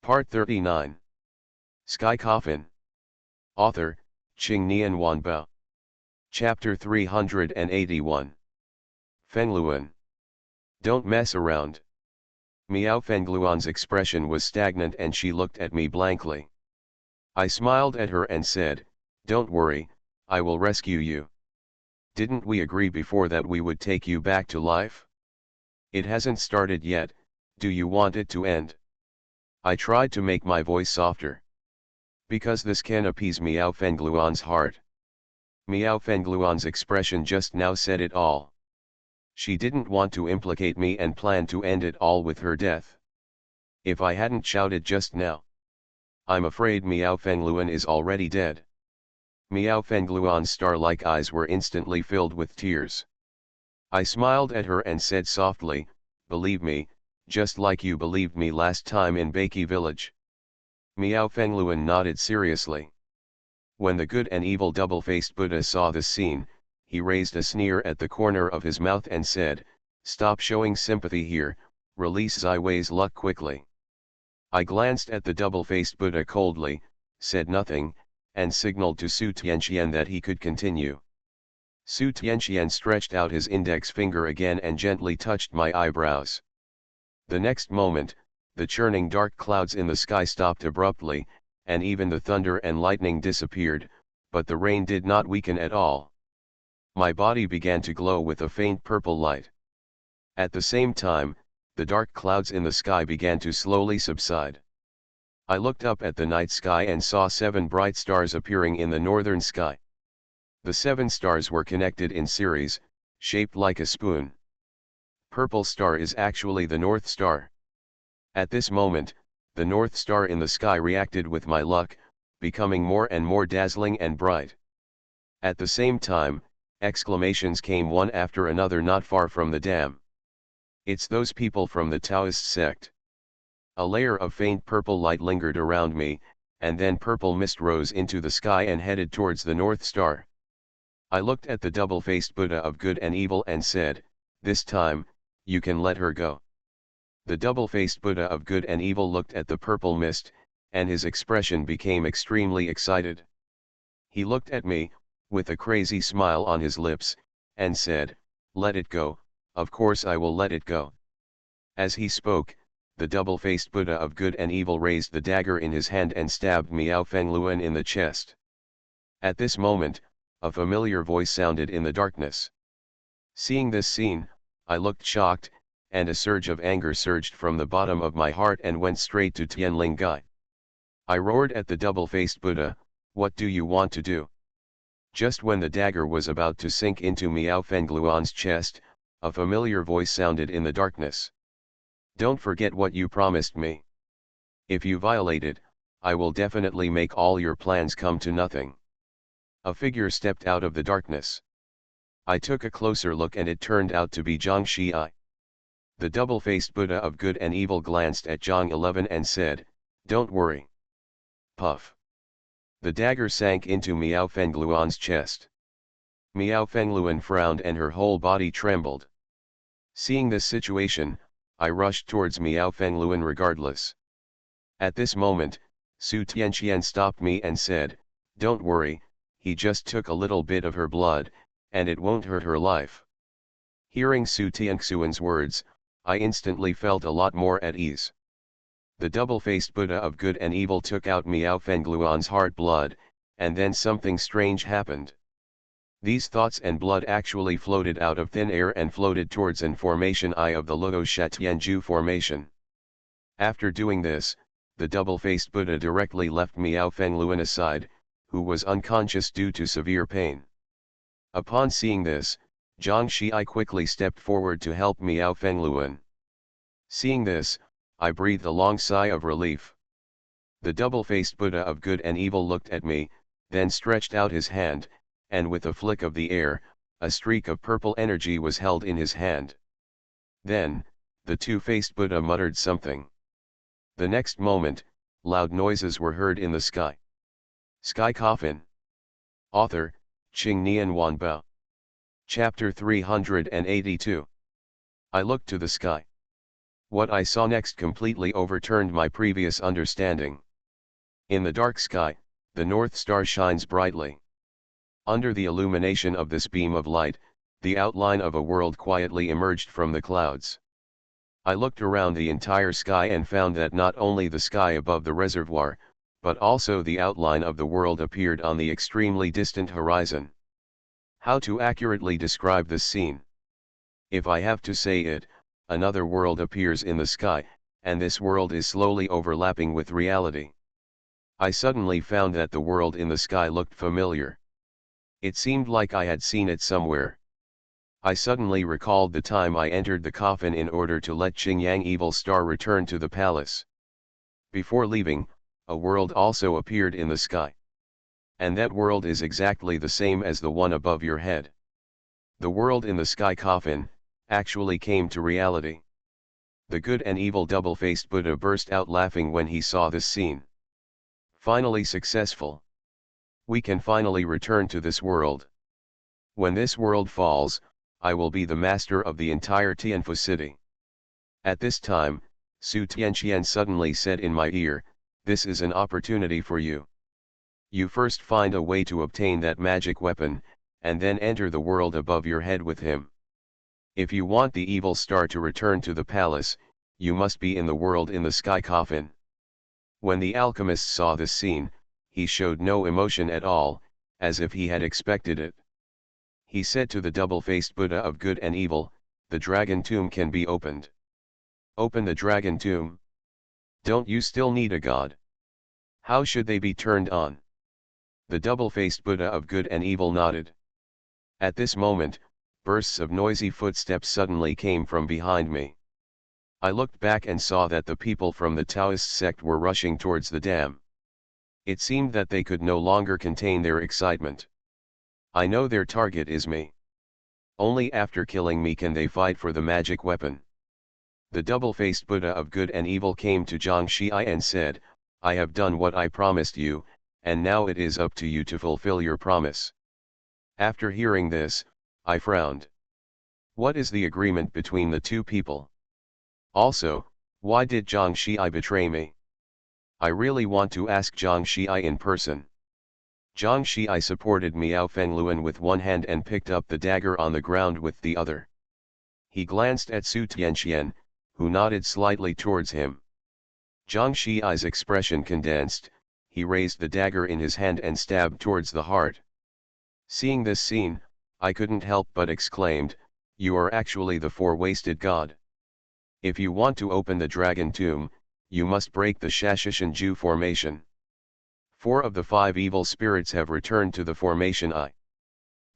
Part 39. Sky Coffin. Author, Qing Nian Wanbao. Chapter 381. Fengluan. Don't mess around. Miao Fengluan's expression was stagnant and she looked at me blankly. I smiled at her and said, "Don't worry, I will rescue you. Didn't we agree before that we would take you back to life? It hasn't started yet, do you want it to end?" I tried to make my voice softer. Because this can appease Miao Fengluan's heart. Miao Fengluan's expression just now said it all. She didn't want to implicate me and planned to end it all with her death. If I hadn't shouted just now, I'm afraid Miao Fengluan is already dead. Miao Fengluan's star-like eyes were instantly filled with tears. I smiled at her and said softly, "Believe me, just like you believed me last time in Beiki village." Miao Fengluan nodded seriously. When the good and evil double-faced Buddha saw this scene, he raised a sneer at the corner of his mouth and said, "Stop showing sympathy here, release Zai Wei's luck quickly." I glanced at the double-faced Buddha coldly, said nothing, and signaled to Su Tianqian that he could continue. Su Tianqian stretched out his index finger again and gently touched my eyebrows. The next moment, the churning dark clouds in the sky stopped abruptly, and even the thunder and lightning disappeared, but the rain did not weaken at all. My body began to glow with a faint purple light. At the same time, the dark clouds in the sky began to slowly subside. I looked up at the night sky and saw 7 bright stars appearing in the northern sky. The 7 stars were connected in series, shaped like a spoon. Purple star is actually the North Star. At this moment, the North Star in the sky reacted with my luck, becoming more and more dazzling and bright. At the same time, exclamations came one after another not far from the dam. "It's those people from the Taoist sect." A layer of faint purple light lingered around me, and then purple mist rose into the sky and headed towards the North Star. I looked at the double-faced Buddha of good and evil and said, "This time, you can let her go." The double-faced Buddha of good and evil looked at the purple mist, and his expression became extremely excited. He looked at me, with a crazy smile on his lips, and said, "Let it go, of course I will let it go." As he spoke, the double-faced Buddha of good and evil raised the dagger in his hand and stabbed Miao Fengluan in the chest. At this moment, a familiar voice sounded in the darkness. Seeing this scene, I looked shocked, and a surge of anger surged from the bottom of my heart and went straight to Tianling Gai. I roared at the double-faced Buddha, "What do you want to do?" Just when the dagger was about to sink into Miao Fengluan's chest, a familiar voice sounded in the darkness. "Don't forget what you promised me. If you violate it, I will definitely make all your plans come to nothing." A figure stepped out of the darkness. I took a closer look and it turned out to be Zhang Xiai. The double-faced Buddha of good and evil glanced at Zhang 11 and said, "Don't worry." Puff. The dagger sank into Miao Fengluan's chest. Miao Fengluan frowned and her whole body trembled. Seeing this situation, I rushed towards Miao Fengluan regardless. At this moment, Su Tianqian stopped me and said, "Don't worry, he just took a little bit of her blood, and it won't hurt her life." Hearing Su Tianxian's words, I instantly felt a lot more at ease. The double-faced Buddha of good and evil took out Miao Fengluan's heart blood, and then something strange happened. These thoughts and blood actually floated out of thin air and floated towards an formation I of the Luo Shatianju formation. After doing this, the double-faced Buddha directly left Miao Fengluan aside, who was unconscious due to severe pain. Upon seeing this, Zhang Xiai quickly stepped forward to help Miao Fengluan. Seeing this, I breathed a long sigh of relief. The double-faced Buddha of good and evil looked at me, then stretched out his hand, and with a flick of the air, a streak of purple energy was held in his hand. Then, the two-faced Buddha muttered something. The next moment, loud noises were heard in the sky. Sky Coffin. Author, Qing Nian Wanbao. Chapter 382. I looked to the sky. What I saw next completely overturned my previous understanding. In the dark sky, the North Star shines brightly. Under the illumination of this beam of light, the outline of a world quietly emerged from the clouds. I looked around the entire sky and found that not only the sky above the reservoir, but also the outline of the world appeared on the extremely distant horizon. How to accurately describe this scene? If I have to say it, another world appears in the sky, and this world is slowly overlapping with reality. I suddenly found that the world in the sky looked familiar. It seemed like I had seen it somewhere. I suddenly recalled the time I entered the coffin in order to let Qingyang Evil Star return to the palace. Before leaving, a world also appeared in the sky. And that world is exactly the same as the one above your head. The world in the sky coffin actually came to reality. The good and evil double-faced Buddha burst out laughing when he saw this scene. Finally successful. We can finally return to this world. When this world falls, I will be the master of the entire Tianfu city. At this time, Su Tianqian suddenly said in my ear, "This is an opportunity for you. You first find a way to obtain that magic weapon, and then enter the world above your head with him. If you want the evil star to return to the palace, you must be in the world in the sky coffin." When the alchemist saw this scene, he showed no emotion at all, as if he had expected it. He said to the double-faced Buddha of good and evil, "The dragon tomb can be opened." Open the dragon tomb? Don't you still need a god? How should they be turned on? The double-faced Buddha of good and evil nodded. At this moment, bursts of noisy footsteps suddenly came from behind me. I looked back and saw that the people from the Taoist sect were rushing towards the dam. It seemed that they could no longer contain their excitement. I know their target is me. Only after killing me can they fight for the magic weapon. The double-faced Buddha of good and evil came to Zhang Xiai and said, "I have done what I promised you, and now it is up to you to fulfill your promise." After hearing this, I frowned. What is the agreement between the two people? Also, why did Zhang Xiai betray me? I really want to ask Zhang Xiai in person. Zhang Xiai supported Miao Fengluan with one hand and picked up the dagger on the ground with the other. He glanced at Su Tianqian, who nodded slightly towards him. Zhang Xiai's expression condensed, he raised the dagger in his hand and stabbed towards the heart. Seeing this scene, I couldn't help but exclaimed, "You are actually the four-waisted god. If you want to open the dragon tomb, you must break the Shashishan-Ju formation. 4 of the 5 evil spirits have returned to the formation I.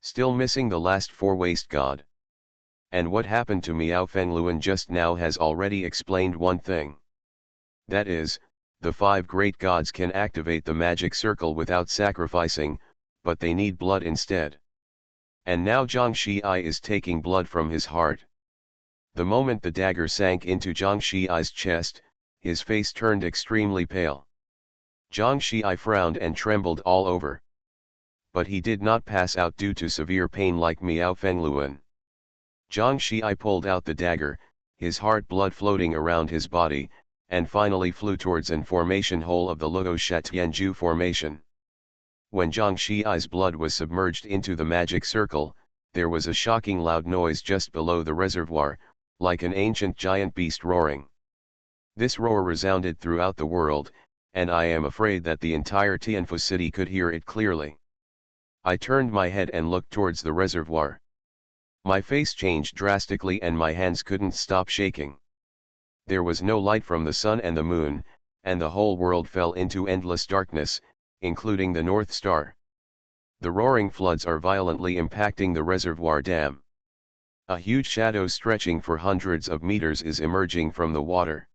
Still missing the last four-waist god. And what happened to Miao Fengluan just now has already explained one thing. That is, the 5 great gods can activate the magic circle without sacrificing, but they need blood instead. And now Zhang Xiai is taking blood from his heart." The moment the dagger sank into Zhang Xiai's chest, his face turned extremely pale. Zhang Xiai frowned and trembled all over. But he did not pass out due to severe pain like Miao Fengluan. Zhang Xiai pulled out the dagger, his heart blood floating around his body, and finally flew towards an formation hole of the Luo Shatianju formation. When Zhang Xiai's blood was submerged into the magic circle, there was a shocking loud noise just below the reservoir, like an ancient giant beast roaring. This roar resounded throughout the world, and I am afraid that the entire Tianfu city could hear it clearly. I turned my head and looked towards the reservoir. My face changed drastically and my hands couldn't stop shaking. There was no light from the sun and the moon, and the whole world fell into endless darkness, including the North Star. The roaring floods are violently impacting the reservoir dam. A huge shadow stretching for hundreds of meters is emerging from the water.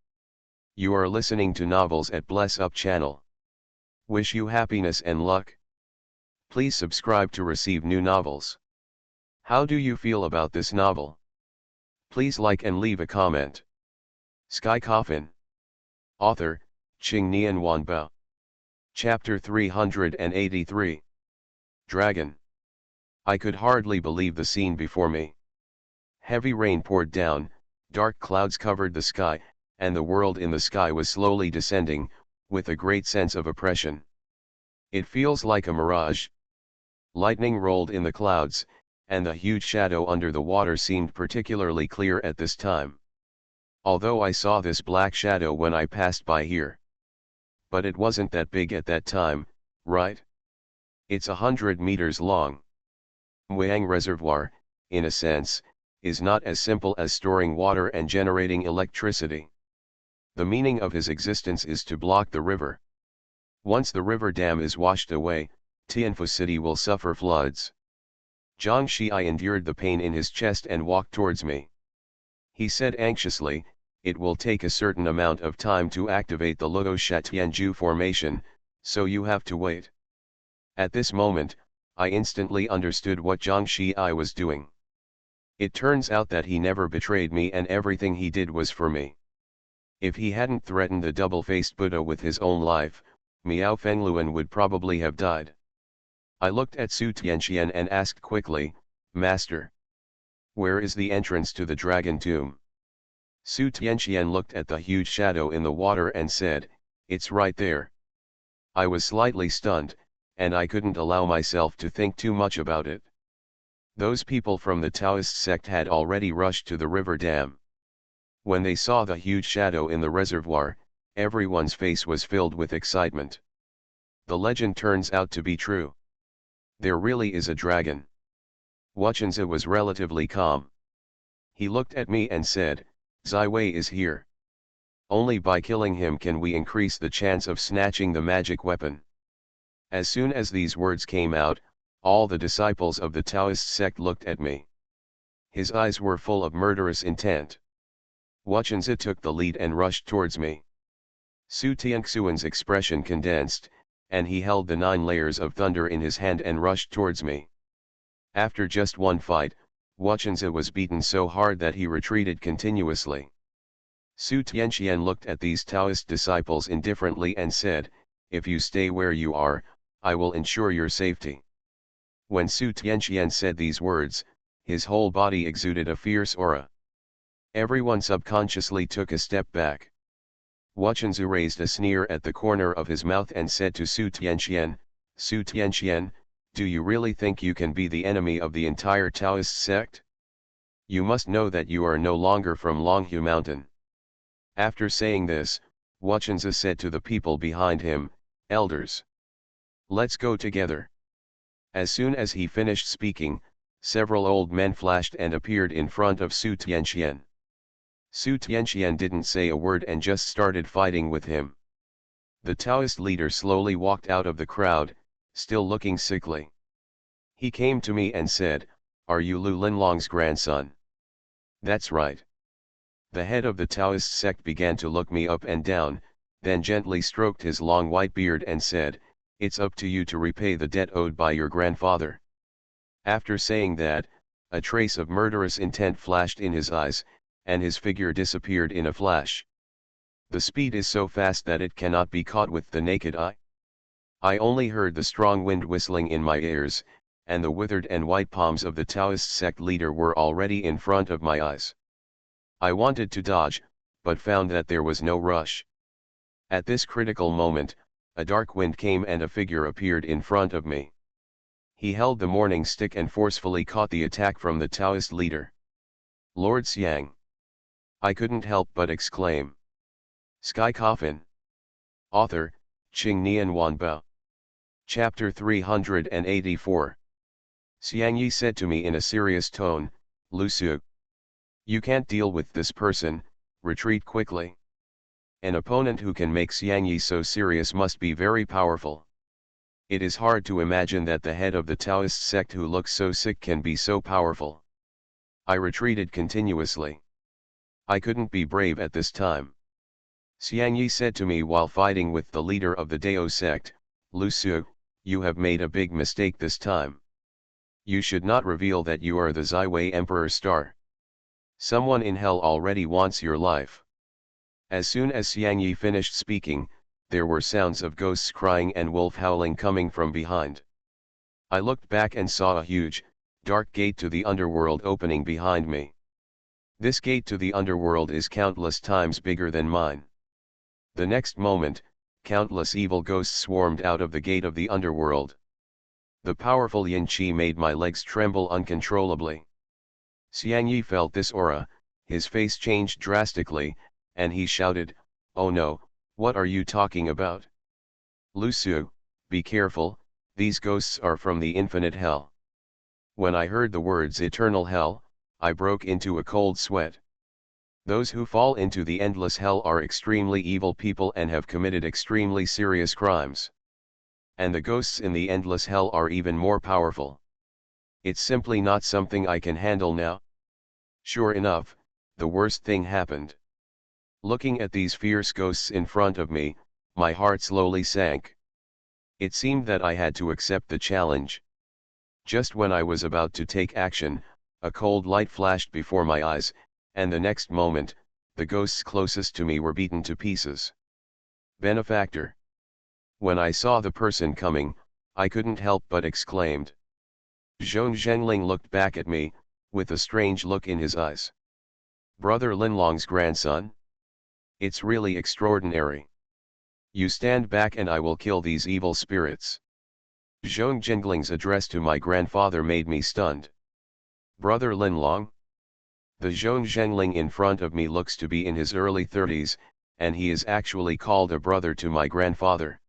You are listening to Novels at Bless Up channel. Wish you happiness and luck. Please subscribe to receive new novels. How do you feel about this novel? Please like and leave a comment. Sky Coffin. Author, Qingnian Wanbao. Chapter 383. Dragon. I could hardly believe the scene before me. Heavy rain poured down, dark clouds covered the sky, and the world in the sky was slowly descending, with a great sense of oppression. It feels like a mirage. Lightning rolled in the clouds, and the huge shadow under the water seemed particularly clear at this time. Although I saw this black shadow when I passed by here. But it wasn't that big at that time, right? It's 100 meters long. Muang Reservoir, in a sense, is not as simple as storing water and generating electricity. The meaning of his existence is to block the river. Once the river dam is washed away, Tianfu City will suffer floods. Zhang Xiai endured the pain in his chest and walked towards me. He said anxiously, "It will take a certain amount of time to activate the Luo Sha Tianju formation, so you have to wait." At this moment, I instantly understood what Zhang Xiai was doing. It turns out that he never betrayed me and everything he did was for me. If he hadn't threatened the double-faced Buddha with his own life, Miao Fengluan would probably have died. I looked at Su Tianxian and asked quickly, "Master, where is the entrance to the dragon tomb?" Su Tianxian looked at the huge shadow in the water and said, "It's right there." I was slightly stunned, and I couldn't allow myself to think too much about it. Those people from the Taoist sect had already rushed to the river dam. When they saw the huge shadow in the reservoir, everyone's face was filled with excitement. The legend turns out to be true. There really is a dragon. Wachenza was relatively calm. He looked at me and said, "Zai Wei is here. Only by killing him can we increase the chance of snatching the magic weapon." As soon as these words came out, all the disciples of the Taoist sect looked at me. His eyes were full of murderous intent. Wachenza took the lead and rushed towards me. Su Tianxuan's expression condensed, and he held the 9 layers of thunder in his hand and rushed towards me. After just one fight, Wachenza was beaten so hard that he retreated continuously. Su Tianxian looked at these Taoist disciples indifferently and said, "If you stay where you are, I will ensure your safety." When Su Tianxian said these words, his whole body exuded a fierce aura. Everyone subconsciously took a step back. Wachenza raised a sneer at the corner of his mouth and said to Su Tianxian, "Su Tianxian, do you really think you can be the enemy of the entire Taoist sect? You must know that you are no longer from Longhu Mountain." After saying this, Wachenza said to the people behind him, "Elders, let's go together." As soon as he finished speaking, several old men flashed and appeared in front of Su Tianxian. Su Tianxian didn't say a word and just started fighting with him. The Taoist leader slowly walked out of the crowd, still looking sickly. He came to me and said, "Are you Lu Linlong's grandson?" "That's right." The head of the Taoist sect began to look me up and down, then gently stroked his long white beard and said, "It's up to you to repay the debt owed by your grandfather." After saying that, a trace of murderous intent flashed in his eyes, and his figure disappeared in a flash. The speed is so fast that it cannot be caught with the naked eye. I only heard the strong wind whistling in my ears, and the withered and white palms of the Taoist sect leader were already in front of my eyes. I wanted to dodge, but found that there was no rush. At this critical moment, a dark wind came and a figure appeared in front of me. He held the morning stick and forcefully caught the attack from the Taoist leader. "Lord Xiang!" I couldn't help but exclaim. Sky Coffin. Author, Qing Nian Wanbao. Chapter 384. Xiang Yi said to me in a serious tone, "Lu Su, you can't deal with this person, retreat quickly." An opponent who can make Xiang Yi so serious must be very powerful. It is hard to imagine that the head of the Taoist sect who looks so sick can be so powerful. I retreated continuously. I couldn't be brave at this time. Xiang Yi said to me while fighting with the leader of the Dao sect, "Lu Su, you have made a big mistake this time. You should not reveal that you are the Zai Wei Emperor Star. Someone in hell already wants your life." As soon as Xiang Yi finished speaking, there were sounds of ghosts crying and wolf howling coming from behind. I looked back and saw a huge, dark gate to the underworld opening behind me. This gate to the underworld is countless times bigger than mine. The next moment, countless evil ghosts swarmed out of the gate of the underworld. The powerful yin qi made my legs tremble uncontrollably. Xiang Yi felt this aura, his face changed drastically, and he shouted, "Oh no, what are you talking about? Lu Su, be careful, these ghosts are from the infinite hell." When I heard the words eternal hell, I broke into a cold sweat. Those who fall into the endless hell are extremely evil people and have committed extremely serious crimes. And the ghosts in the endless hell are even more powerful. It's simply not something I can handle now. Sure enough, the worst thing happened. Looking at these fierce ghosts in front of me, my heart slowly sank. It seemed that I had to accept the challenge. Just when I was about to take action, a cold light flashed before my eyes, and the next moment, the ghosts closest to me were beaten to pieces. Benefactor. When I saw the person coming, I couldn't help but exclaimed. Zhong Zhengling looked back at me, with a strange look in his eyes. Brother Linlong's grandson? It's really extraordinary. You stand back and I will kill these evil spirits. Zhong Zhengling's address to my grandfather made me stunned. Brother Linlong? The Zhong Zhengling in front of me looks to be in his early 30s, and he is actually called a brother to my grandfather.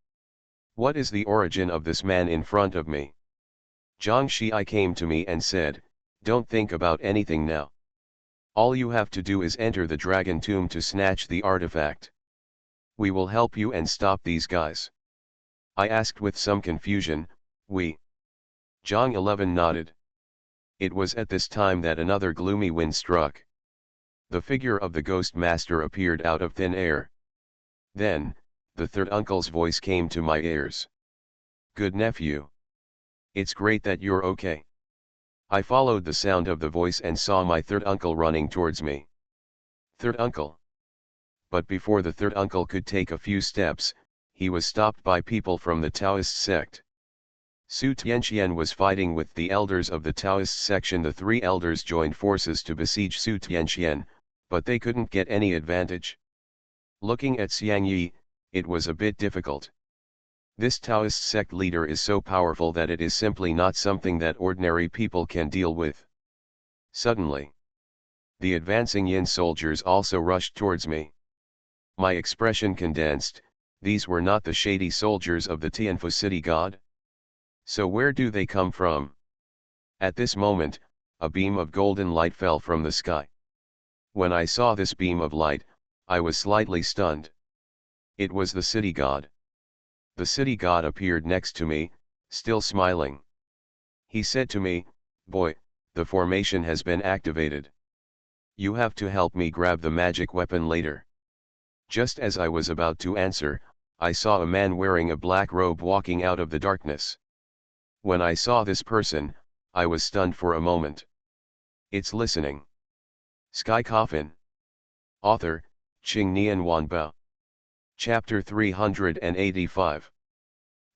What is the origin of this man in front of me? Zhang Shi came to me and said, "Don't think about anything now. All you have to do is enter the dragon tomb to snatch the artifact. We will help you and stop these guys." I asked with some confusion, "We?" Zhang 11 nodded. It was at this time that another gloomy wind struck. The figure of the ghost master appeared out of thin air. Then, the third uncle's voice came to my ears. "Good nephew. It's great that you're okay." I followed the sound of the voice and saw my third uncle running towards me. Third uncle. But before the third uncle could take a few steps, he was stopped by people from the Taoist sect. Su Tianqian was fighting with the elders of the Taoist section. The three elders joined forces to besiege Su Tianqian, but they couldn't get any advantage. Looking at Xiang Yi, it was a bit difficult. This Taoist sect leader is so powerful that it is simply not something that ordinary people can deal with. Suddenly, the advancing Yin soldiers also rushed towards me. My expression condensed. These were not the shady soldiers of the Tianfu city god? So where do they come from? At this moment, a beam of golden light fell from the sky. When I saw this beam of light, I was slightly stunned. It was the city god. The city god appeared next to me, still smiling. He said to me, "Boy, the formation has been activated. You have to help me grab the magic weapon later." Just as I was about to answer, I saw a man wearing a black robe walking out of the darkness. When I saw this person, I was stunned for a moment. It's listening. Sky Coffin. Author, Qing Nian Wanbao. Chapter 385.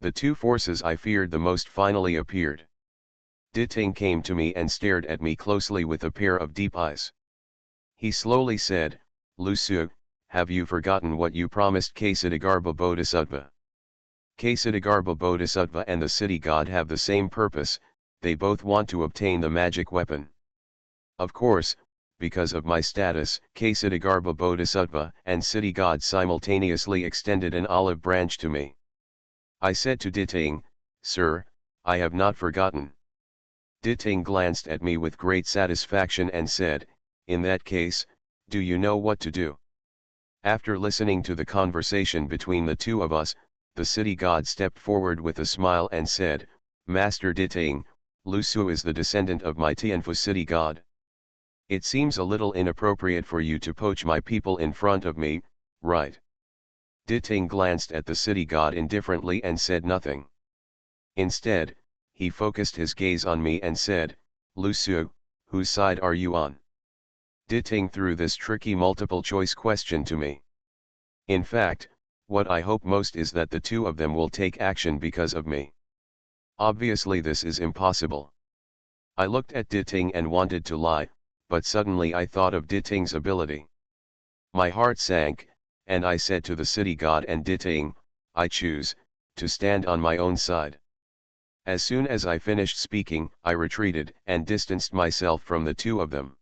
The two forces I feared the most finally appeared. Diting came to me and stared at me closely with a pair of deep eyes. He slowly said, "Lu Su, have you forgotten what you promised Ksatagarbha Bodhisattva?" Ksatagarbha Bodhisattva and the city god have the same purpose, they both want to obtain the magic weapon. Of course, because of my status, Ksatagarbha Bodhisattva and city god simultaneously extended an olive branch to me. I said to Diting, "Sir, I have not forgotten." Diting glanced at me with great satisfaction and said, "In that case, do you know what to do?" After listening to the conversation between the two of us, the city god stepped forward with a smile and said, "Master Diting, Lu Su is the descendant of my Tianfu city god. It seems a little inappropriate for you to poach my people in front of me, right?" Diting glanced at the city god indifferently and said nothing. Instead, he focused his gaze on me and said, "Lu Su, whose side are you on?" Diting threw this tricky multiple-choice question to me. In fact, what I hope most is that the two of them will take action because of me. Obviously this is impossible. I looked at Diting and wanted to lie, but suddenly I thought of Diting's ability. My heart sank, and I said to the city god and Diting, I choose to stand on my own side. As soon as I finished speaking, I retreated and distanced myself from the two of them.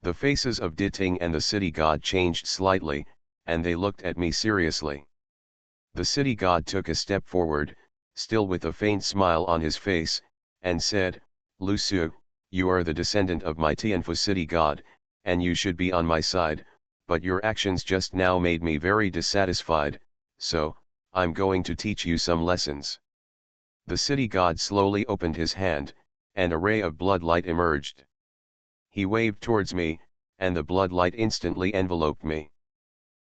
The faces of Diting and the city god changed slightly, and they looked at me seriously. The city god took a step forward, still with a faint smile on his face, and said, Lu Su, you are the descendant of my Tianfu city god, and you should be on my side, but your actions just now made me very dissatisfied, so, I'm going to teach you some lessons. The city god slowly opened his hand, and a ray of blood light emerged. He waved towards me, and the blood light instantly enveloped me.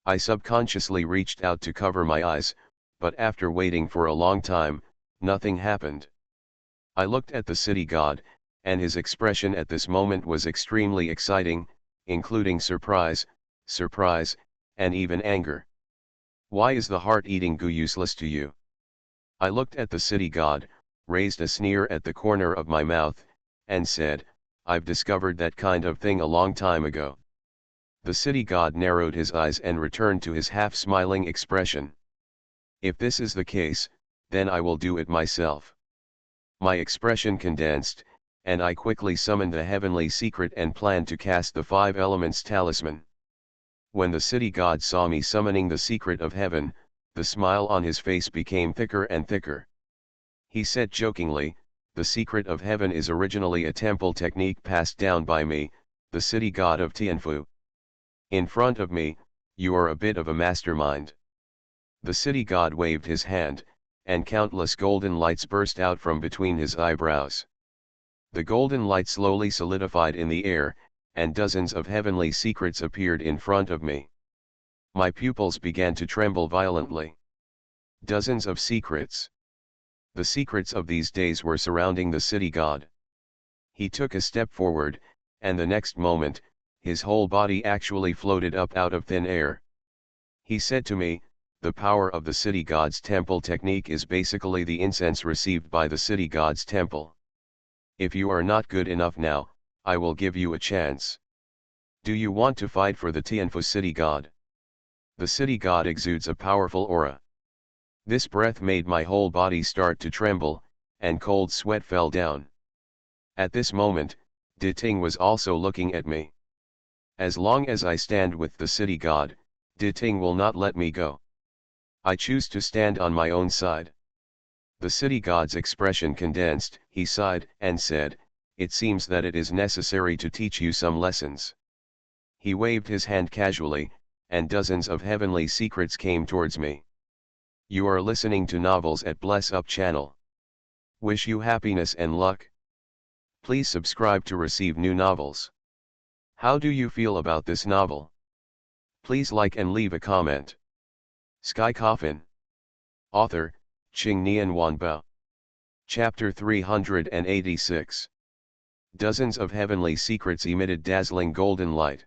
I subconsciously reached out to cover my eyes, but after waiting for a long time, nothing happened. I looked at the city god, and his expression at this moment was extremely exciting, including surprise, and even anger. Why is the heart-eating goo useless to you? I looked at the city god, raised a sneer at the corner of my mouth, and said, I've discovered that kind of thing a long time ago. The city god narrowed his eyes and returned to his half-smiling expression. If this is the case, then I will do it myself. My expression condensed, and I quickly summoned the heavenly secret and planned to cast the 5 elements talisman. When the city god saw me summoning the secret of heaven, the smile on his face became thicker and thicker. He said jokingly, the secret of heaven is originally a temple technique passed down by me, the city god of Tianfu. In front of me, you are a bit of a mastermind. The city god waved his hand, and countless golden lights burst out from between his eyebrows. The golden light slowly solidified in the air, and dozens of heavenly secrets appeared in front of me. My pupils began to tremble violently. Dozens of secrets. The secrets of these days were surrounding the city god. He took a step forward, and the next moment, his whole body actually floated up out of thin air. He said to me, the power of the city god's temple technique is basically the incense received by the city god's temple. If you are not good enough now, I will give you a chance. Do you want to fight for the Tianfu city god? The city god exudes a powerful aura. This breath made my whole body start to tremble, and cold sweat fell down. At this moment, Diting was also looking at me. As long as I stand with the city god, Diting will not let me go. I choose to stand on my own side. The city god's expression condensed, he sighed and said, it seems that it is necessary to teach you some lessons. He waved his hand casually, and dozens of heavenly secrets came towards me. You are listening to novels at Bless Up channel. Wish you happiness and luck. Please subscribe to receive new novels. How do you feel about this novel? Please like and leave a comment. Sky Coffin. Author, Qingnian Wanbao. Chapter 386. Dozens of heavenly secrets emitted dazzling golden light.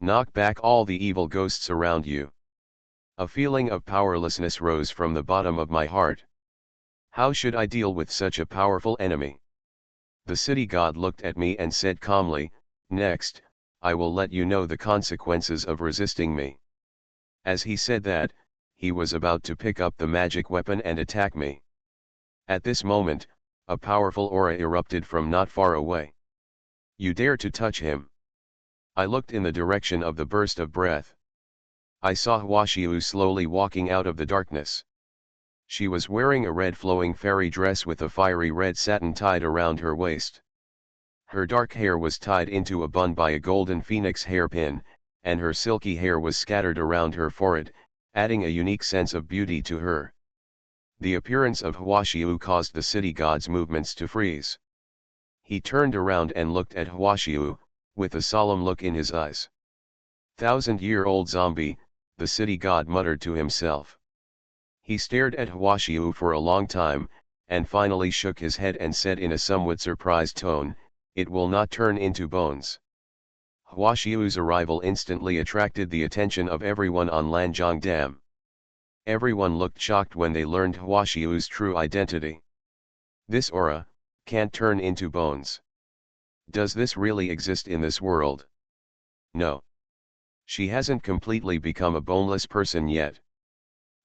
Knock back all the evil ghosts around you. A feeling of powerlessness rose from the bottom of my heart. How should I deal with such a powerful enemy? The city god looked at me and said calmly, next, I will let you know the consequences of resisting me. As he said that, he was about to pick up the magic weapon and attack me. At this moment, a powerful aura erupted from not far away. You dare to touch him? I looked in the direction of the burst of breath. I saw Huaxiu slowly walking out of the darkness. She was wearing a red flowing fairy dress with a fiery red satin tied around her waist. Her dark hair was tied into a bun by a golden phoenix hairpin, and her silky hair was scattered around her forehead, adding a unique sense of beauty to her. The appearance of Huaxiu caused the city god's movements to freeze. He turned around and looked at Huaxiu, with a solemn look in his eyes. 1,000-year-old zombie, the city god muttered to himself. He stared at Huaxiu for a long time, and finally shook his head and said in a somewhat surprised tone, it will not turn into bones. Huaxiu's arrival instantly attracted the attention of everyone on Lanzhong Dam. Everyone looked shocked when they learned Huaxiu's true identity. This aura can't turn into bones. Does this really exist in this world? No. She hasn't completely become a boneless person yet.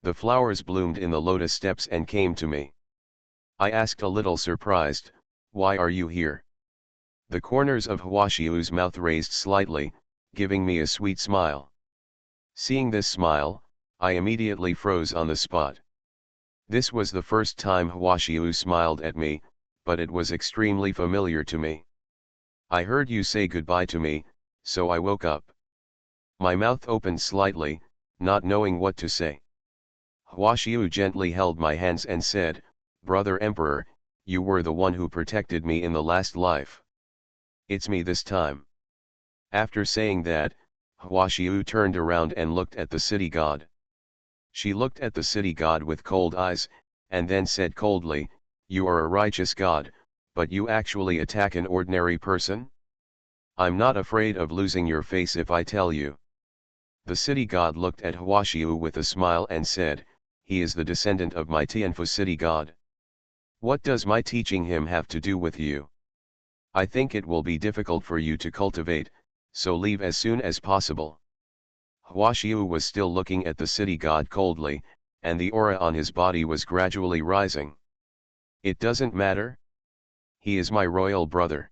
The flowers bloomed in the lotus steps and came to me. I asked a little surprised, "Why are you here?" The corners of Hwashiu's mouth raised slightly, giving me a sweet smile. Seeing this smile, I immediately froze on the spot. This was the first time Hwashiu smiled at me, but it was extremely familiar to me. I heard you say goodbye to me, so I woke up. My mouth opened slightly, not knowing what to say. Hwashiu gently held my hands and said, "Brother Emperor, you were the one who protected me in the last life. It's me this time." After saying that, Hwashiu turned around and looked at the city god. She looked at the city god with cold eyes, and then said coldly, "You are a righteous god, but you actually attack an ordinary person? I'm not afraid of losing your face if I tell you." The city god looked at Hwashiu with a smile and said, "He is the descendant of my Tianfu city god. What does my teaching him have to do with you? I think it will be difficult for you to cultivate, so leave as soon as possible." Hwashiu was still looking at the city god coldly, and the aura on his body was gradually rising. "It doesn't matter. He is my royal brother."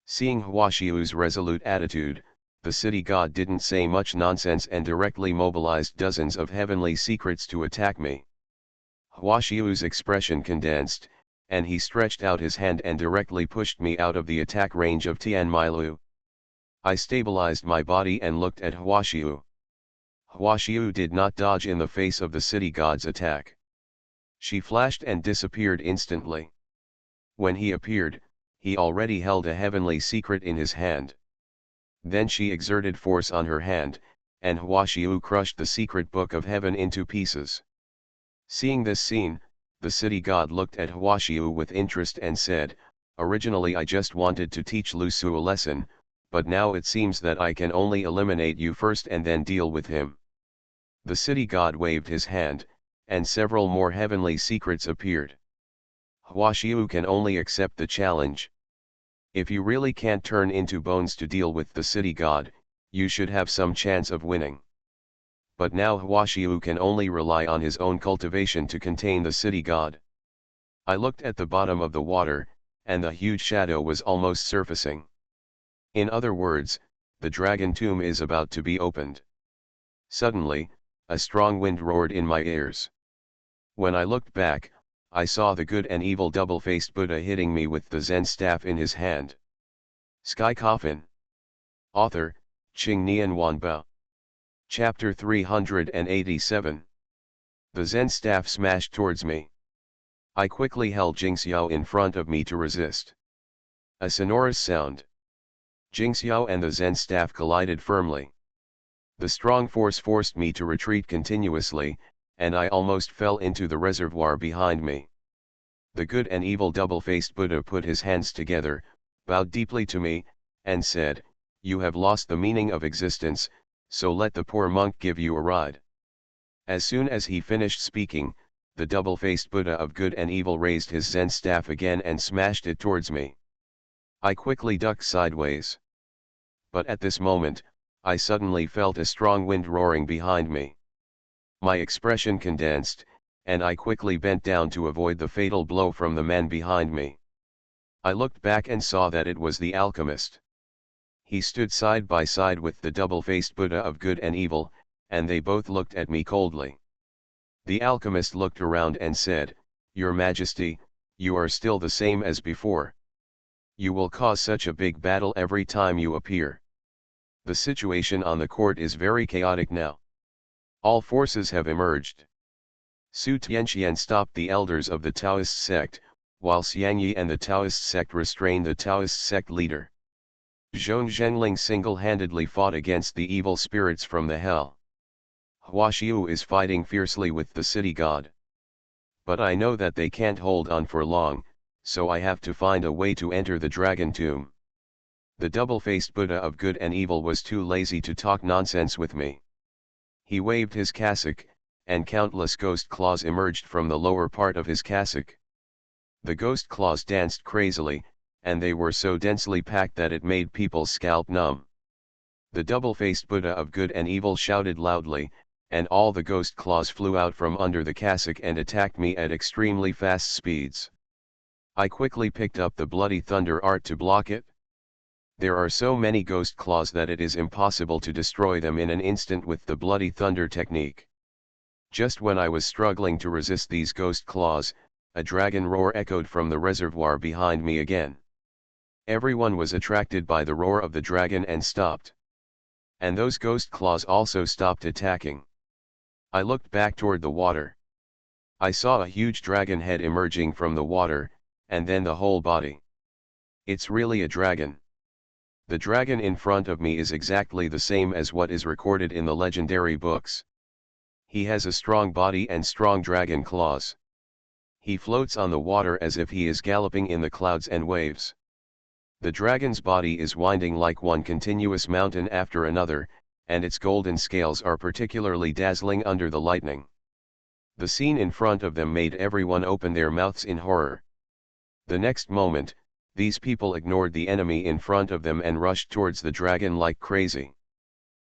Seeing Hwashiu's resolute attitude, the city god didn't say much nonsense and directly mobilized dozens of heavenly secrets to attack me. Hwashiu's expression condensed, and he stretched out his hand and directly pushed me out of the attack range of Tianmailu. I stabilized my body and looked at Hwashiu. Hwashiu did not dodge in the face of the city god's attack. She flashed and disappeared instantly. When he appeared, he already held a heavenly secret in his hand. Then she exerted force on her hand, and Hwashiu crushed the secret book of heaven into pieces. Seeing this scene, the city god looked at Hwashiu with interest and said, "Originally I just wanted to teach Lu Su a lesson, but now it seems that I can only eliminate you first and then deal with him." The city god waved his hand, and several more heavenly secrets appeared. Hwashiu can only accept the challenge. If you really can't turn into bones to deal with the city god, you should have some chance of winning. But now Hwashiu can only rely on his own cultivation to contain the city god. I looked at the bottom of the water, and the huge shadow was almost surfacing. In other words, the dragon tomb is about to be opened. Suddenly, a strong wind roared in my ears. When I looked back, I saw the good and evil double-faced Buddha hitting me with the Zen staff in his hand. Sky Coffin. Author, Qing Nian Wanbao. Chapter 387. The Zen staff smashed towards me. I quickly held Jingxiao in front of me to resist. A sonorous sound. Jingxiao and the Zen staff collided firmly. The strong force forced me to retreat continuously, and I almost fell into the reservoir behind me. The good and evil double-faced Buddha put his hands together, bowed deeply to me, and said, "You have lost the meaning of existence, so let the poor monk give you a ride." As soon as he finished speaking, the double-faced Buddha of good and evil raised his Zen staff again and smashed it towards me. I quickly ducked sideways. But at this moment, I suddenly felt a strong wind roaring behind me. My expression condensed, and I quickly bent down to avoid the fatal blow from the man behind me. I looked back and saw that it was the alchemist. He stood side by side with the double-faced Buddha of good and evil, and they both looked at me coldly. The alchemist looked around and said, "Your Majesty, you are still the same as before. You will cause such a big battle every time you appear. The situation on the court is very chaotic now. All forces have emerged." Su Tianqian stopped the elders of the Taoist sect, while Xiangyi and the Taoist sect restrained the Taoist sect leader. Zhong Zhenling single-handedly fought against the evil spirits from the hell. Hwashiu is fighting fiercely with the city god. But I know that they can't hold on for long, so I have to find a way to enter the dragon tomb. The double-faced Buddha of good and evil was too lazy to talk nonsense with me. He waved his cassock, and countless ghost claws emerged from the lower part of his cassock. The ghost claws danced crazily, and they were so densely packed that it made people's scalp numb. The double-faced Buddha of good and evil shouted loudly, and all the ghost claws flew out from under the cassock and attacked me at extremely fast speeds. I quickly picked up the bloody thunder art to block it. There are so many ghost claws that it is impossible to destroy them in an instant with the bloody thunder technique. Just when I was struggling to resist these ghost claws, a dragon roar echoed from the reservoir behind me again. Everyone was attracted by the roar of the dragon and stopped. And those ghost claws also stopped attacking. I looked back toward the water. I saw a huge dragon head emerging from the water, and then the whole body. It's really a dragon. The dragon in front of me is exactly the same as what is recorded in the legendary books. He has a strong body and strong dragon claws. He floats on the water as if he is galloping in the clouds and waves. The dragon's body is winding like one continuous mountain after another, and its golden scales are particularly dazzling under the lightning. The scene in front of them made everyone open their mouths in horror. The next moment, these people ignored the enemy in front of them and rushed towards the dragon like crazy.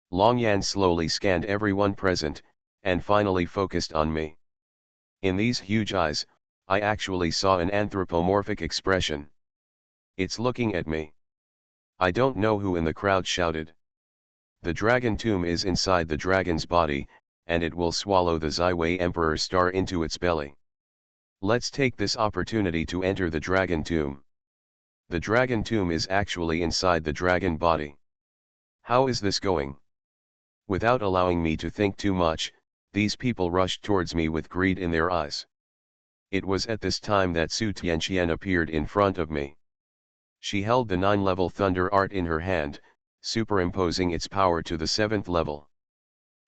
Long Yan slowly scanned everyone present, and finally focused on me. In these huge eyes, I actually saw an anthropomorphic expression. It's looking at me. I don't know who in the crowd shouted. The dragon tomb is inside the dragon's body, and it will swallow the Zaiwei Emperor star into its belly. Let's take this opportunity to enter the dragon tomb. The dragon tomb is actually inside the dragon body. How is this going? Without allowing me to think too much, these people rushed towards me with greed in their eyes. It was at this time that Su Tianqian appeared in front of me. She held the 9-level thunder art in her hand, superimposing its power to the 7th level.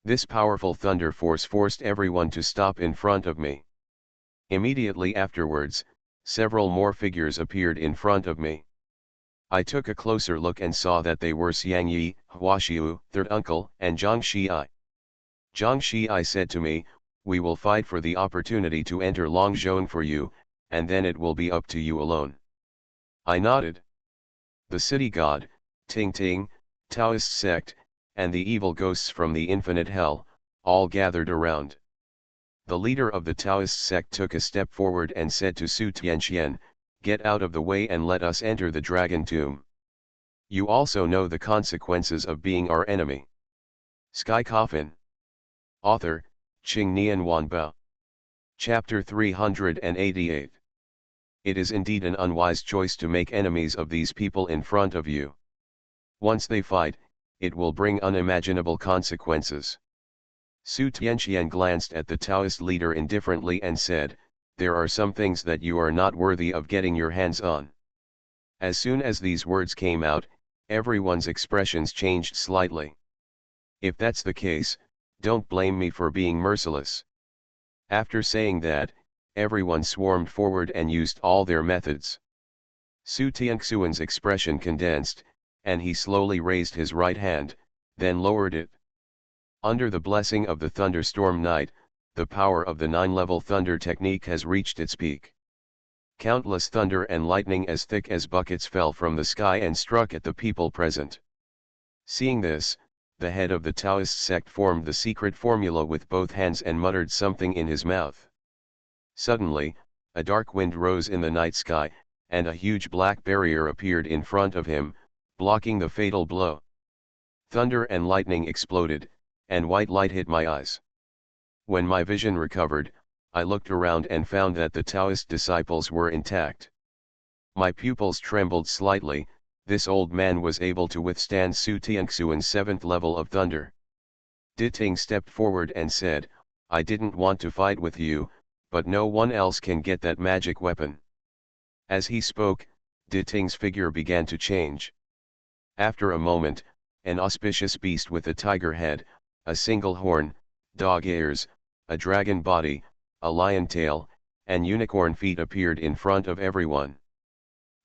This powerful thunder force forced everyone to stop in front of me. Immediately afterwards, several more figures appeared in front of me. I took a closer look and saw that they were Xiang Yi, Hua Xiu, third uncle, and Zhang Xiai. Zhang Xiai said to me, "We will fight for the opportunity to enter Longzhou for you, and then it will be up to you alone." I nodded. The city god, Ting Ting, Taoist sect, and the evil ghosts from the infinite hell, all gathered around. The leader of the Taoist sect took a step forward and said to Su Tianqian, "Get out of the way and let us enter the dragon tomb. You also know the consequences of being our enemy." Sky Coffin. Author, Qing Nian Wanbao. Chapter 388. It is indeed an unwise choice to make enemies of these people in front of you. Once they fight, it will bring unimaginable consequences. Su Tianqian glanced at the Taoist leader indifferently and said, "There are some things that you are not worthy of getting your hands on." As soon as these words came out, everyone's expressions changed slightly. If that's the case, don't blame me for being merciless. After saying that, everyone swarmed forward and used all their methods. Su Tianxuan's expression condensed, and he slowly raised his right hand, then lowered it. Under the blessing of the thunderstorm night, the power of the 9-level thunder technique has reached its peak. Countless thunder and lightning as thick as buckets fell from the sky and struck at the people present. Seeing this, the head of the Taoist sect formed the secret formula with both hands and muttered something in his mouth. Suddenly, a dark wind rose in the night sky, and a huge black barrier appeared in front of him, blocking the fatal blow. Thunder and lightning exploded, and white light hit my eyes. When my vision recovered, I looked around and found that the Taoist disciples were intact. My pupils trembled slightly. This old man was able to withstand Su Tianxuan's 7th level of thunder. Diting stepped forward and said, "I didn't want to fight with you, but no one else can get that magic weapon." As he spoke, Diting's figure began to change. After a moment, an auspicious beast with a tiger head, a single horn, dog ears, a dragon body, a lion tail, and unicorn feet appeared in front of everyone.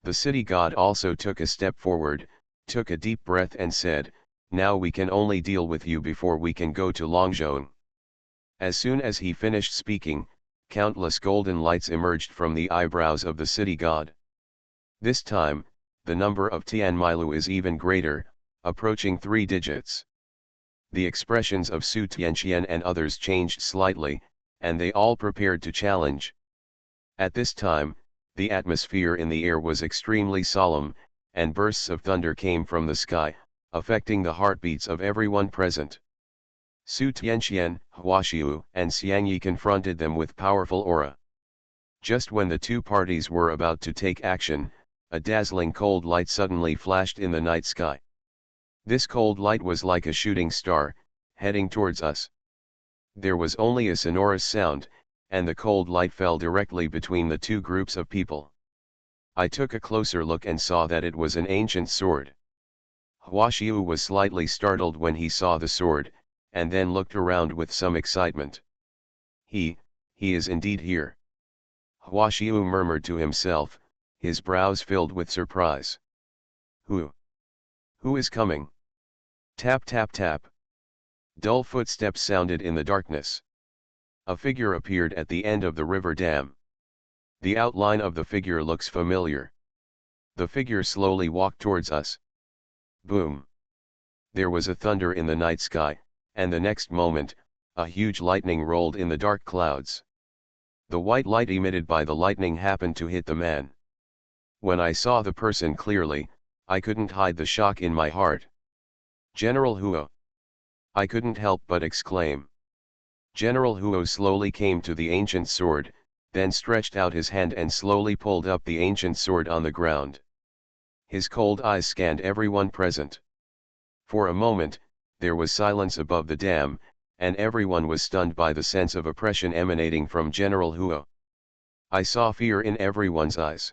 The city god also took a step forward, took a deep breath and said, "Now we can only deal with you before we can go to Longzhou." As soon as he finished speaking, countless golden lights emerged from the eyebrows of the city god. This time, the number of Tianmailu is even greater, approaching 3 digits. The expressions of Su Tianqian and others changed slightly, and they all prepared to challenge. At this time, the atmosphere in the air was extremely solemn, and bursts of thunder came from the sky, affecting the heartbeats of everyone present. Su Tianqian, Huaxiu, and Xiangyi confronted them with powerful aura. Just when the two parties were about to take action, a dazzling cold light suddenly flashed in the night sky. This cold light was like a shooting star, heading towards us. There was only a sonorous sound, and the cold light fell directly between the two groups of people. I took a closer look and saw that it was an ancient sword. Huaxiu was slightly startled when he saw the sword, and then looked around with some excitement. He is indeed here. Huaxiu murmured to himself, his brows filled with surprise. Who is coming? Tap tap tap. Dull footsteps sounded in the darkness. A figure appeared at the end of the river dam. The outline of the figure looks familiar. The figure slowly walked towards us. Boom! There was a thunder in the night sky, and the next moment, a huge lightning rolled in the dark clouds. The white light emitted by the lightning happened to hit the man. When I saw the person clearly, I couldn't hide the shock in my heart. General Huo! I couldn't help but exclaim. General Huo slowly came to the ancient sword, then stretched out his hand and slowly pulled up the ancient sword on the ground. His cold eyes scanned everyone present. For a moment, there was silence above the dam, and everyone was stunned by the sense of oppression emanating from General Huo. I saw fear in everyone's eyes.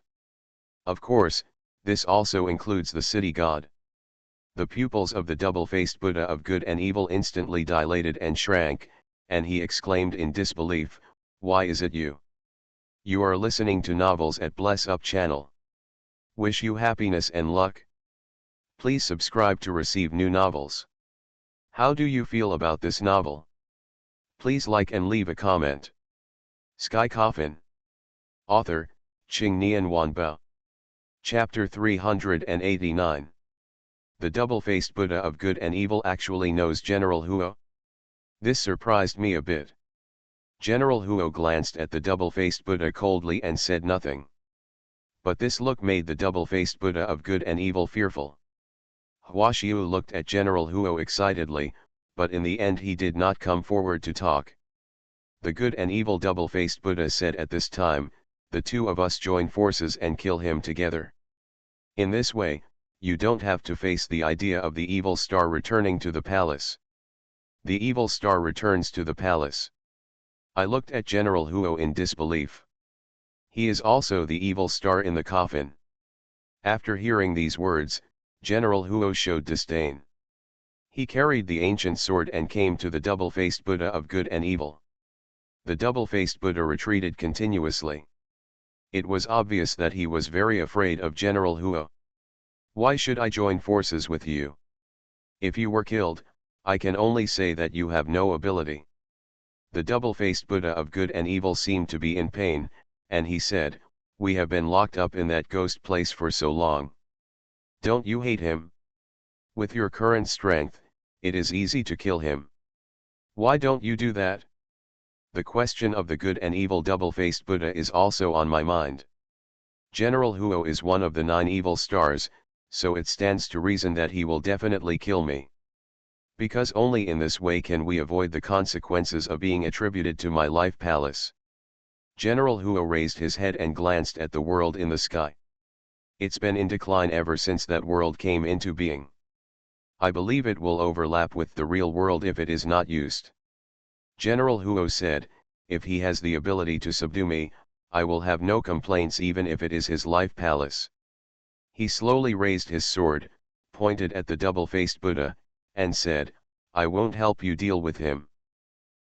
Of course, this also includes the city god. The pupils of the double-faced Buddha of good and evil instantly dilated and shrank, and he exclaimed in disbelief, "Why is it you? You are listening to novels at Bless Up channel. Wish you happiness and luck. Please subscribe to receive new novels. How do you feel about this novel? Please like and leave a comment." Sky Coffin. Author, Qingnian Wanbao. Chapter 389. The double-faced Buddha of good and evil actually knows General Huo? This surprised me a bit. General Huo glanced at the double-faced Buddha coldly and said nothing. But this look made the double-faced Buddha of good and evil fearful. Huaxiu looked at General Huo excitedly, but in the end he did not come forward to talk. The good and evil double-faced Buddha said at this time, "The two of us join forces and kill him together. In this way, you don't have to face the idea of the evil star returning to the palace." The evil star returns to the palace. I looked at General Huo in disbelief. He is also the evil star in the coffin. After hearing these words, General Huo showed disdain. He carried the ancient sword and came to the double-faced Buddha of good and evil. The double-faced Buddha retreated continuously. It was obvious that he was very afraid of General Huo. "Why should I join forces with you? If you were killed, I can only say that you have no ability." The double-faced Buddha of good and evil seemed to be in pain, and he said, "We have been locked up in that ghost place for so long. Don't you hate him? With your current strength, it is easy to kill him. Why don't you do that?" The question of the good and evil double-faced Buddha is also on my mind. General Huo is one of the 9 evil stars, so it stands to reason that he will definitely kill me. Because only in this way can we avoid the consequences of being attributed to my life palace. General Huo raised his head and glanced at the world in the sky. It's been in decline ever since that world came into being. I believe it will overlap with the real world if it is not used. General Huo said, "If he has the ability to subdue me, I will have no complaints even if it is his life palace." He slowly raised his sword, pointed at the double-faced Buddha, and said, "I won't help you deal with him.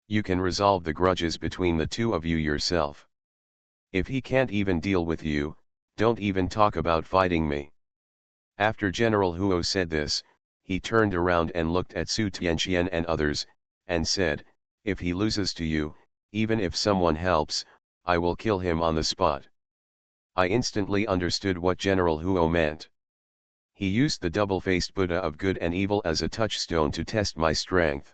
You can resolve the grudges between the two of you yourself. If he can't even deal with you, don't even talk about fighting me." After General Huo said this, he turned around and looked at Su Tianqian and others, and said, "If he loses to you, even if someone helps, I will kill him on the spot." I instantly understood what General Huo meant. He used the double-faced Buddha of good and evil as a touchstone to test my strength.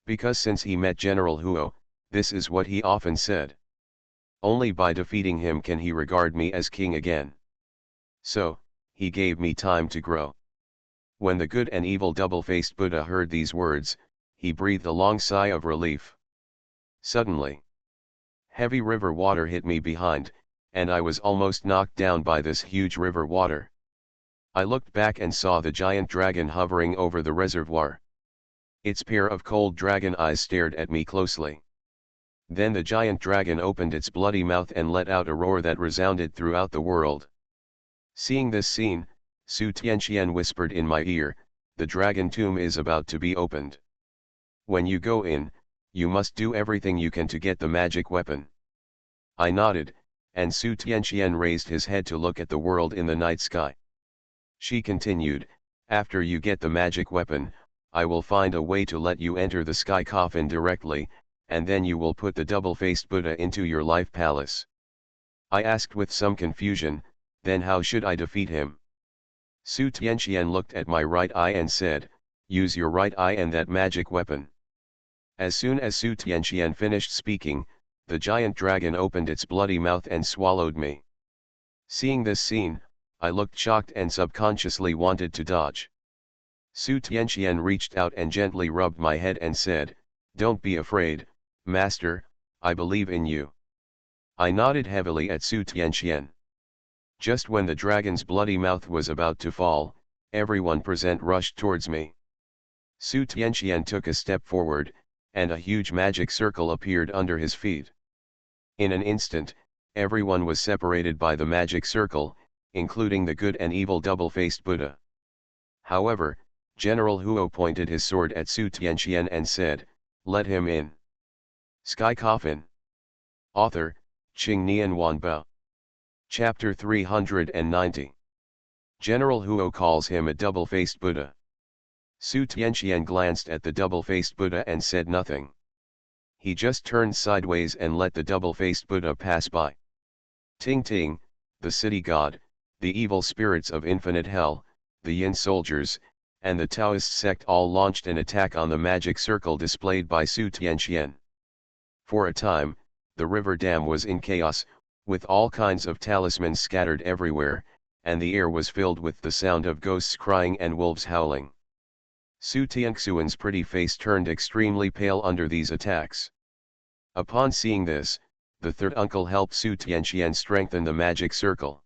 Because since he met General Huo, this is what he often said. Only by defeating him can he regard me as king again. So, he gave me time to grow. When the good and evil double-faced Buddha heard these words, he breathed a long sigh of relief. Suddenly, heavy river water hit me behind, and I was almost knocked down by this huge river water. I looked back and saw the giant dragon hovering over the reservoir. Its pair of cold dragon eyes stared at me closely. Then the giant dragon opened its bloody mouth and let out a roar that resounded throughout the world. Seeing this scene, Su Tianqian whispered in my ear, "The dragon tomb is about to be opened. When you go in, you must do everything you can to get the magic weapon." I nodded, and Su Tianqian raised his head to look at the world in the night sky. She continued, "After you get the magic weapon, I will find a way to let you enter the sky coffin directly, and then you will put the double-faced Buddha into your life palace." I asked with some confusion, "Then how should I defeat him?" Su Tianqian looked at my right eye and said, "Use your right eye and that magic weapon." As soon as Su Tianqian finished speaking, the giant dragon opened its bloody mouth and swallowed me. Seeing this scene, I looked shocked and subconsciously wanted to dodge. Su Tianqian reached out and gently rubbed my head and said, "Don't be afraid, Master, I believe in you." I nodded heavily at Su Tianqian. Just when the dragon's bloody mouth was about to fall, everyone present rushed towards me. Su Tianqian took a step forward, and a huge magic circle appeared under his feet. In an instant, everyone was separated by the magic circle, including the good and evil double-faced Buddha. However, General Huo pointed his sword at Su Tianqian and said, "Let him in." Sky Coffin. Author, Qing Nian Wanbao. Chapter 390. General Huo calls him a double-faced Buddha. Su Tianqian glanced at the double-faced Buddha and said nothing. He just turned sideways and let the double-faced Buddha pass by. Ting Ting, the city god, the evil spirits of infinite hell, the Yin soldiers, and the Taoist sect all launched an attack on the magic circle displayed by Su Tianqian. For a time, the river dam was in chaos, with all kinds of talismans scattered everywhere, and the air was filled with the sound of ghosts crying and wolves howling. Su Tianxian's pretty face turned extremely pale under these attacks. Upon seeing this, the third uncle helped Su Tianqian strengthen the magic circle.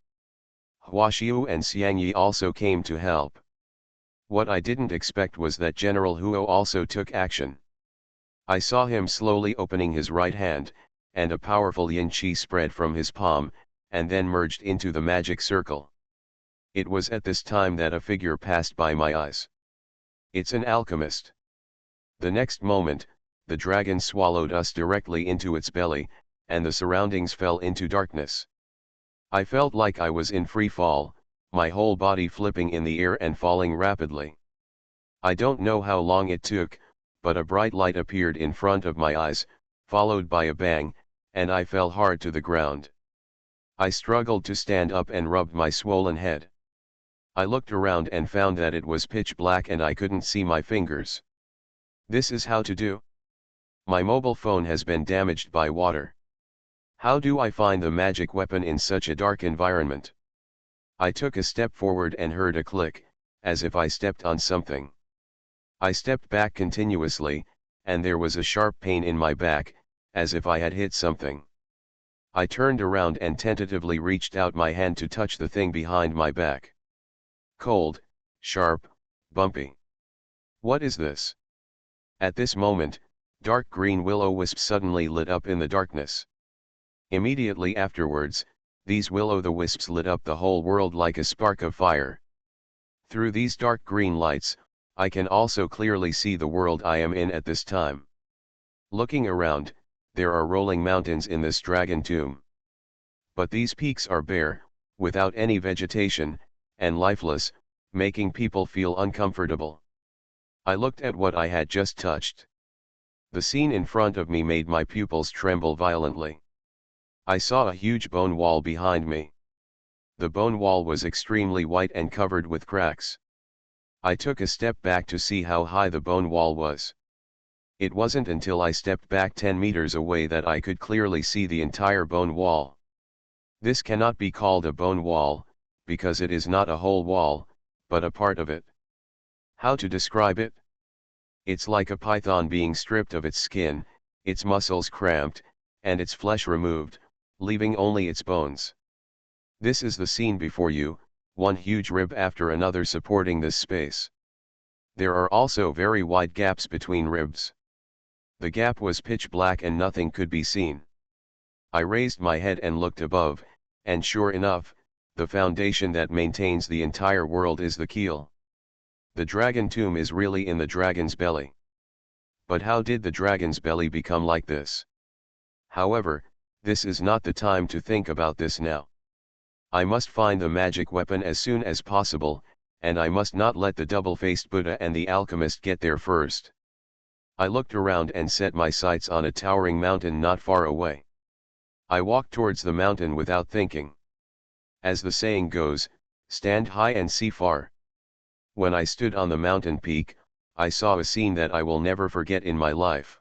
Huaxiu and Xiangyi also came to help. What I didn't expect was that General Huo also took action. I saw him slowly opening his right hand, and a powerful yin qi spread from his palm, and then merged into the magic circle. It was at this time that a figure passed by my eyes. It's an alchemist. The next moment, the dragon swallowed us directly into its belly, and the surroundings fell into darkness. I felt like I was in free fall, my whole body flipping in the air and falling rapidly. I don't know how long it took, but a bright light appeared in front of my eyes, followed by a bang, and I fell hard to the ground. I struggled to stand up and rubbed my swollen head. I looked around and found that it was pitch black and I couldn't see my fingers. This is how to do. My mobile phone has been damaged by water. How do I find the magic weapon in such a dark environment? I took a step forward and heard a click, as if I stepped on something. I stepped back continuously, and there was a sharp pain in my back, as if I had hit something. I turned around and tentatively reached out my hand to touch the thing behind my back. Cold, sharp, bumpy. What is this? At this moment, dark green will-o-wisps suddenly lit up in the darkness. Immediately afterwards, these will-o-the-wisps lit up the whole world like a spark of fire. Through these dark green lights, I can also clearly see the world I am in at this time. Looking around, there are rolling mountains in this dragon tomb. But these peaks are bare, without any vegetation, and lifeless, making people feel uncomfortable. I looked at what I had just touched. The scene in front of me made my pupils tremble violently. I saw a huge bone wall behind me. The bone wall was extremely white and covered with cracks. I took a step back to see how high the bone wall was. It wasn't until I stepped back 10 meters away that I could clearly see the entire bone wall. This cannot be called a bone wall, because it is not a whole wall, but a part of it. How to describe it? It's like a python being stripped of its skin, its muscles cramped, and its flesh removed, leaving only its bones. This is the scene before you, one huge rib after another supporting this space. There are also very wide gaps between ribs. The gap was pitch black and nothing could be seen. I raised my head and looked above, and sure enough, the foundation that maintains the entire world is the keel. The dragon tomb is really in the dragon's belly. But how did the dragon's belly become like this? However, this is not the time to think about this now. I must find the magic weapon as soon as possible, and I must not let the double-faced Buddha and the alchemist get there first. I looked around and set my sights on a towering mountain not far away. I walked towards the mountain without thinking. As the saying goes, stand high and see far. When I stood on the mountain peak, I saw a scene that I will never forget in my life.